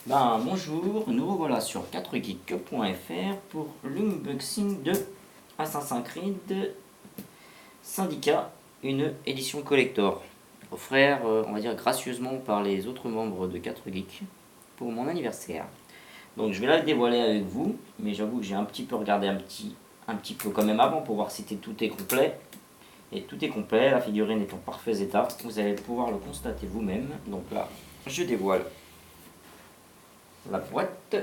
Bonjour, nous revoilà sur 4geek.fr pour l'unboxing de Assassin's Creed Syndicate, une édition collector, offert, on va dire, gracieusement par les autres membres de 4geek pour mon anniversaire. Donc je vais la dévoiler avec vous, mais j'avoue que j'ai un petit peu regardé un petit peu quand même avant pour voir si tout est complet. Et tout est complet, la figurine est en parfait état, vous allez pouvoir le constater vous-même. Donc là, je dévoile la boîte.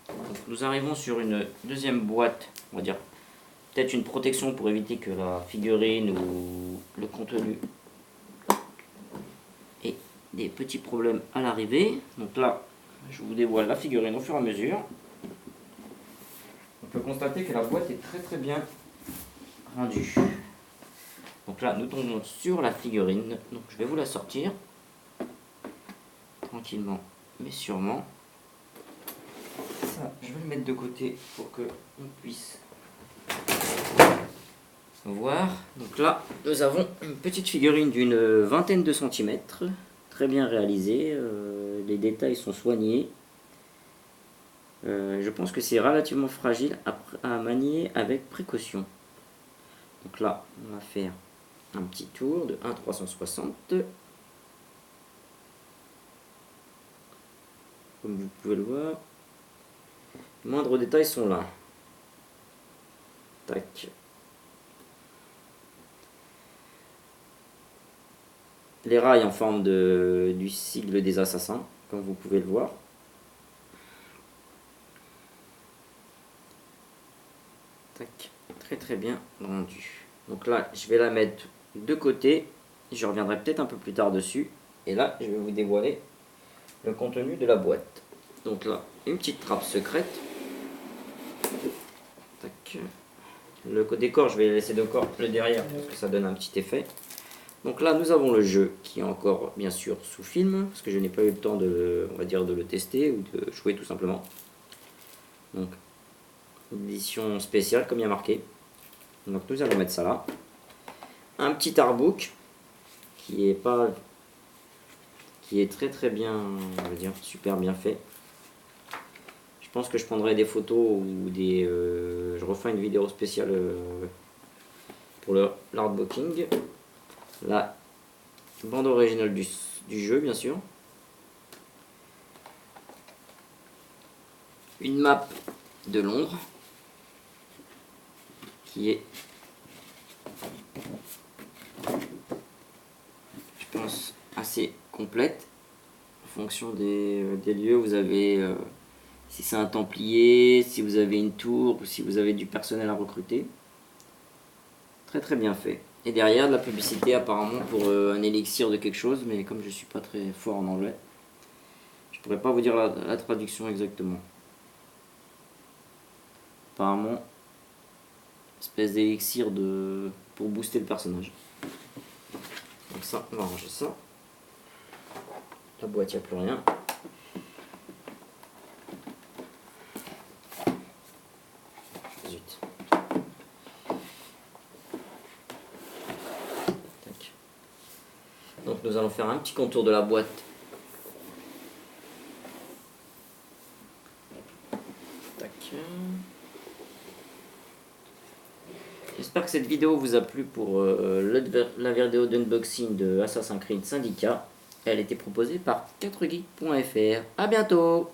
Donc nous arrivons sur une deuxième boîte, on va dire peut-être une protection pour éviter que la figurine ou le contenu ait des petits problèmes à l'arrivée. Donc là, je vous dévoile la figurine au fur et à mesure. On peut constater que la boîte est très bien rendue. Donc là, nous tombons sur la figurine. Donc je vais vous la sortir tranquillement mais sûrement. Ça, je vais le mettre de côté pour que on puisse voir. Donc là, nous avons une petite figurine d'une vingtaine de centimètres, très bien réalisée. Les détails sont soignés. Je pense que c'est relativement fragile à manier avec précaution. Donc là, on va faire un petit tour de 1,360. Comme vous pouvez le voir, les moindres détails sont là. Tac. Les rails en forme du sigle des assassins, comme vous pouvez le voir. Tac. Très bien rendu. Donc là, je vais la mettre de côté. Je reviendrai peut-être un peu plus tard dessus. Et là, je vais vous dévoiler le contenu de la boîte. Donc là, une petite trappe secrète. Tac. Le décor, je vais laisser décor le derrière parce que ça donne un petit effet. Donc là, nous avons le jeu qui est encore bien sûr sous film parce que je n'ai pas eu le temps de, on va dire, de le tester ou de jouer tout simplement. Donc, édition spéciale comme il y a marqué. Donc nous allons mettre ça là. Un petit artbook qui est très bien, on va dire, super bien fait. Je pense que je prendrai des photos ou je referai une vidéo spéciale pour l'artbooking. La bande originale du jeu, bien sûr. Une map de Londres qui est, je pense, assez complète. En fonction des lieux, vous avez, si c'est un templier, si vous avez une tour ou si vous avez du personnel à recruter. Très bien fait. Et derrière, de la publicité apparemment pour un élixir de quelque chose, mais comme je suis pas très fort en anglais, je pourrais pas vous dire la traduction exactement. Apparemment, espèce d'élixir pour booster le personnage. Donc ça, on va ranger ça. La boîte, il n'y a plus rien. Zut. Tac. Donc nous allons faire un petit contour de la boîte. Tac. J'espère que cette vidéo vous a plu pour la vidéo d'unboxing de Assassin's Creed Syndicate. Elle était proposée par 4geek.fr. A bientôt!